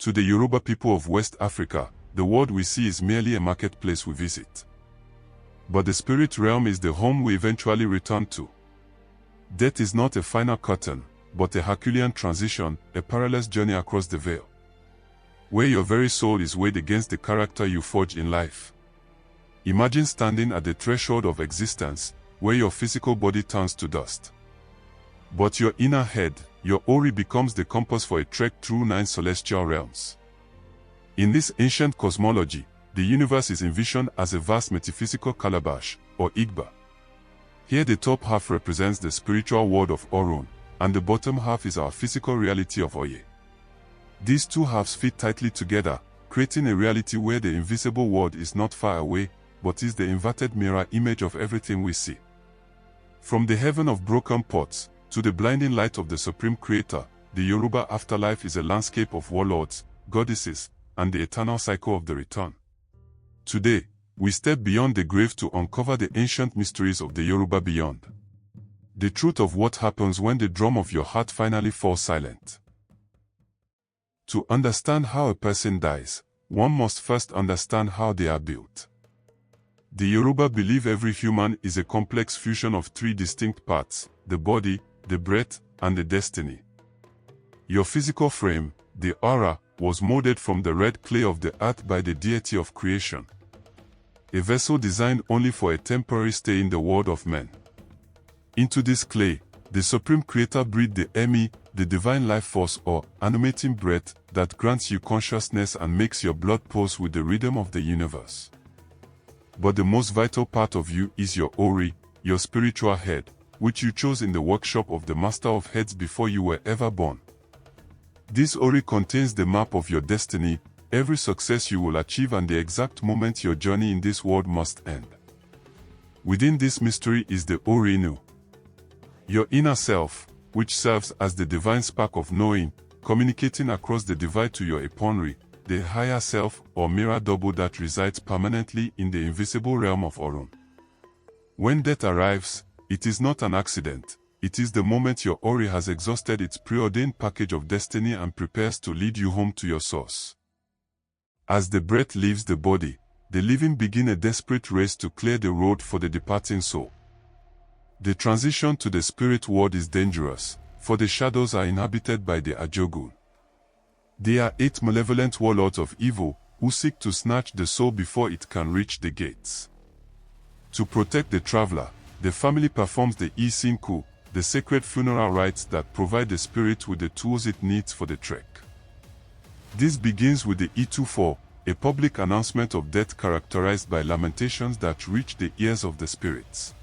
To the Yoruba people of West Africa, the world we see is merely a marketplace we visit. But the spirit realm is the home we eventually return to. Death is not a final curtain, but a Herculean transition, a perilous journey across the veil, where your very soul is weighed against the character you forge in life. Imagine standing at the threshold of existence, where your physical body turns to dust. But your inner head, your Ori, becomes the compass for a trek through 9 celestial realms. In this ancient cosmology, the universe is envisioned as a vast metaphysical calabash, or Igba. Here the top half represents the spiritual world of Orun, and the bottom half is our physical reality of Oye. These two halves fit tightly together, creating a reality where the invisible world is not far away, but is the inverted mirror image of everything we see. From the heaven of broken pots, to the blinding light of the Supreme Creator, the Yoruba afterlife is a landscape of warlords, goddesses, and the eternal cycle of the return. Today, we step beyond the grave to uncover the ancient mysteries of the Yoruba beyond. The truth of what happens when the drum of your heart finally falls silent. To understand how a person dies, one must first understand how they are built. The Yoruba believe every human is a complex fusion of 3 distinct parts: the body, the breath, and the destiny. Your physical frame, the aura, was molded from the red clay of the earth by the deity of creation, a vessel designed only for a temporary stay in the world of men. Into this clay, the Supreme Creator breathed the Emi, the divine life force or animating breath that grants you consciousness and makes your blood pulse with the rhythm of the universe. But the most vital part of you is your Ori, your spiritual head, which you chose in the workshop of the Master of Heads before you were ever born. This Ori contains the map of your destiny, every success you will achieve, and the exact moment your journey in this world must end. Within this mystery is the Orinu, your inner self, which serves as the divine spark of knowing, communicating across the divide to your Eponri, the higher self or mirror double that resides permanently in the invisible realm of Orun. When death arrives, it is not an accident, it is the moment your Ori has exhausted its preordained package of destiny and prepares to lead you home to your source. As the breath leaves the body, the living begin a desperate race to clear the road for the departing soul. The transition to the spirit world is dangerous, for the shadows are inhabited by the Ajogun. They are 8 malevolent warlords of evil, who seek to snatch the soul before it can reach the gates. To protect the traveler, the family performs the Isinku, the sacred funeral rites that provide the spirit with the tools it needs for the trek. This begins with the Itufor, a public announcement of death characterized by lamentations that reach the ears of the spirits.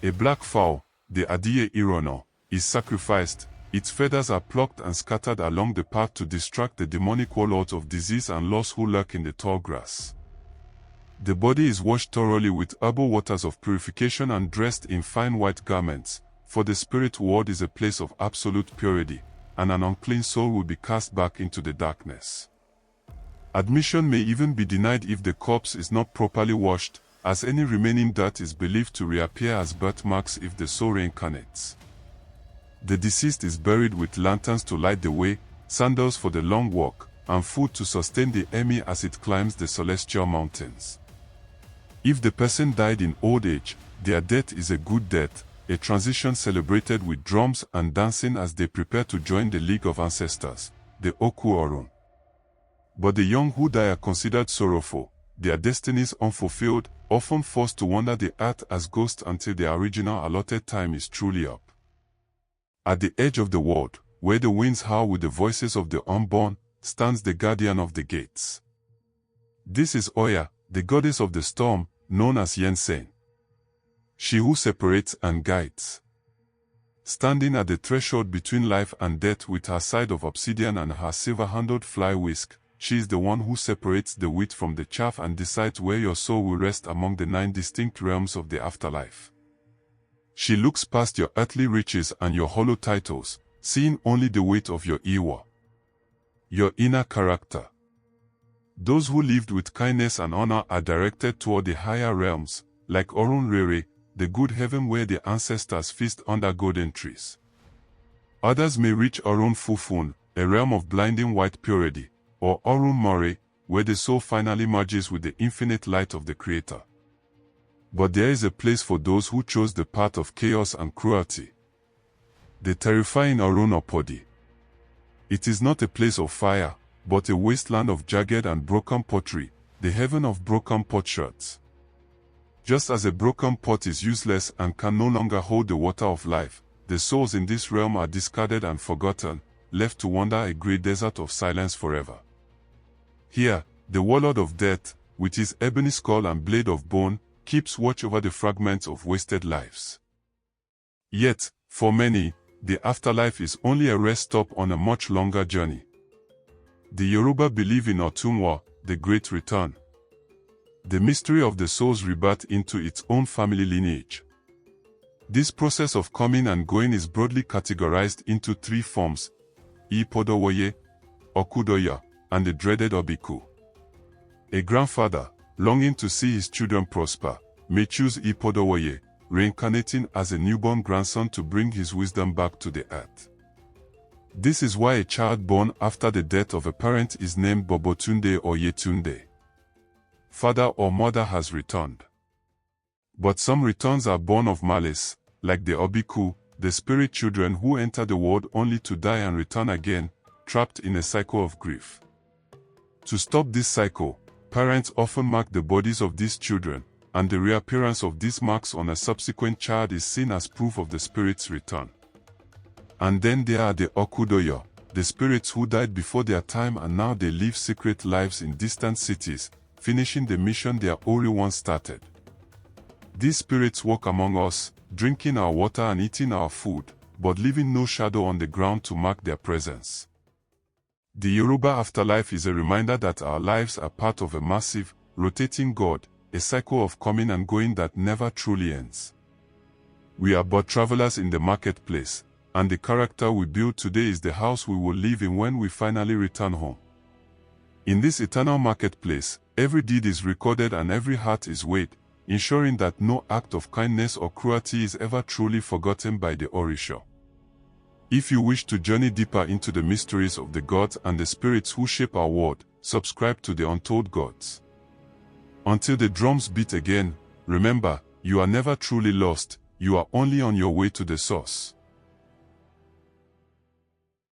A black fowl, the Adiye Irono, is sacrificed. Its feathers are plucked and scattered along the path to distract the demonic warlords of disease and loss who lurk in the tall grass. The body is washed thoroughly with herbal waters of purification and dressed in fine white garments, for the spirit world is a place of absolute purity, and an unclean soul will be cast back into the darkness. Admission may even be denied if the corpse is not properly washed, as any remaining dirt is believed to reappear as birthmarks if the soul reincarnates. The deceased is buried with lanterns to light the way, sandals for the long walk, and food to sustain the Emi as it climbs the celestial mountains. If the person died in old age, their death is a good death, a transition celebrated with drums and dancing as they prepare to join the League of Ancestors, the Oku Orun. But the young who die are considered sorrowful, their destinies unfulfilled, often forced to wander the earth as ghosts until their original allotted time is truly up. At the edge of the world, where the winds howl with the voices of the unborn, stands the guardian of the gates. This is Oya, the goddess of the storm, known as Yensen. She who separates and guides. Standing at the threshold between life and death with her side of obsidian and her silver-handled fly whisk, she is the one who separates the wheat from the chaff and decides where your soul will rest among the 9 distinct realms of the afterlife. She looks past your earthly riches and your hollow titles, seeing only the weight of your Iwa, your inner character. Those who lived with kindness and honor are directed toward the higher realms, like Ọrun Rere, the good heaven where the ancestors feast under golden trees. Others may reach Ọrun Fufun, a realm of blinding white purity, or Ọrun Rere, where the soul finally merges with the infinite light of the Creator. But there is a place for those who chose the path of chaos and cruelty. The terrifying Ọrun Apadi. It is not a place of fire, but a wasteland of jagged and broken pottery, the heaven of broken potsherds. Just as a broken pot is useless and can no longer hold the water of life, the souls in this realm are discarded and forgotten, left to wander a grey desert of silence forever. Here, the warlord of death, with his ebony skull and blade of bone, keeps watch over the fragments of wasted lives. Yet, for many, the afterlife is only a rest stop on a much longer journey. The Yoruba believe in Àtúnwa, the great return. The mystery of the soul's rebirth into its own family lineage. This process of coming and going is broadly categorized into three forms: Ipodowoye, Okudoya, and the dreaded Obiku. A grandfather, longing to see his children prosper, may choose Ipodowoye, reincarnating as a newborn grandson to bring his wisdom back to the earth. This is why a child born after the death of a parent is named Babatunde or Yetunde. Father or mother has returned. But some returns are born of malice, like the Obiku, the spirit children who enter the world only to die and return again, trapped in a cycle of grief. To stop this cycle, parents often mark the bodies of these children, and the reappearance of these marks on a subsequent child is seen as proof of the spirit's return. And then there are the Okudoyo, the spirits who died before their time and now they live secret lives in distant cities, finishing the mission their Ori once started. These spirits walk among us, drinking our water and eating our food, but leaving no shadow on the ground to mark their presence. The Yoruba afterlife is a reminder that our lives are part of a massive, rotating God, a cycle of coming and going that never truly ends. We are but travelers in the marketplace, and the character we build today is the house we will live in when we finally return home. In this eternal marketplace, every deed is recorded and every heart is weighed, ensuring that no act of kindness or cruelty is ever truly forgotten by the Orisha. If you wish to journey deeper into the mysteries of the gods and the spirits who shape our world, subscribe to the Untold Gods. Until the drums beat again, remember, you are never truly lost, you are only on your way to the source.